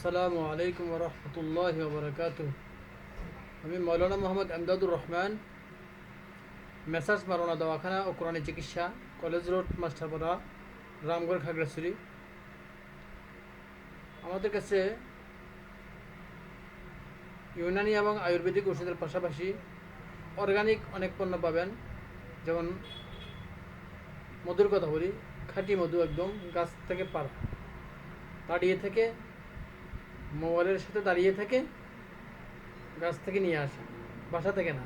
আসসালামু আলাইকুম রহমতুল্লাহ বরকাত। আমি মৌলানা মোহাম্মদ আমদাদুর রহমান, মেসার্স মারোনা দওয়াখানা ও কোরআনী চিকিৎসা, কলেজ রোড, মাস্টারপাড়া, রামগড়, খাগড়াছড়ি। আমাদের কাছে ইউনানি এবং আয়ুর্বেদিক ওষুধের পাশাপাশি অর্গানিক অনেক পণ্য পাবেন। যেমন মধুর কথা বলি, খাঁটি মধু, একদম গাছ থেকে পাড়া, দাঁড়িয়ে থেকে, মোবাইলের সাথে দাঁড়িয়ে থেকে গাছ থেকে নিয়ে আসা, বাসা থেকে না,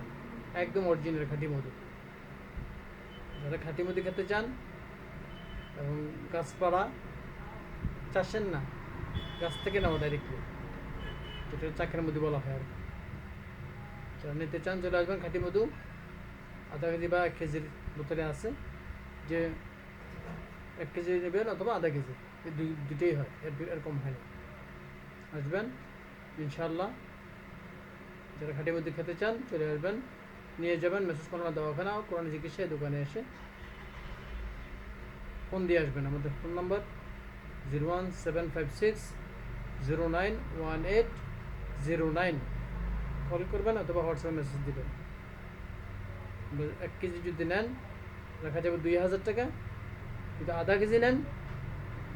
একদম অরিজিনাল খাঁটি মধু। যারা খাঁটি মধু খেতে চান এবং গাছপাড়া চাষেন না, গাছ থেকে নেওয়া ডাইরেক্টলি, যেটা চাকের মধু বলা হয় আর কি। যারা নিতে চান চলে আসবেন। খাঁটি মধু আধা কেজি বা 1 কেজির বোতলে আছে, যে 1 কেজি নেবেন অথবা আধা কেজি, দুটোই হয়, এর কম হয় না। আসবেন ইনশাল্লাহ। যারা খাঁটি মধু খেতে চান চলে আসবেন, নিয়ে যাবেন মেসেজ করোনা দওয়াখানা ও কোরআনী চিকিৎসা দোকানে এসে ফোন দিয়ে আসবেন। আমাদের ফোন নাম্বার 01756091809। কল করবেন অথবা হোয়াটসঅ্যাপে মেসেজ দেবেন। 1 কেজি যদি নেন রাখা যাবে 2000 টাকা, যদি আধা কেজি নেন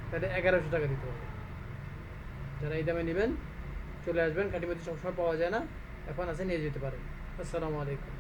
তাহলে 1100 টাকা দিতে হবে। যারা এই দামে নেবেন চলে আসবেন। খাঁটি মধু সবসময় পাওয়া যায় না, এখন আছে, নিয়ে যেতে পারেন। আসসালামু আলাইকুম।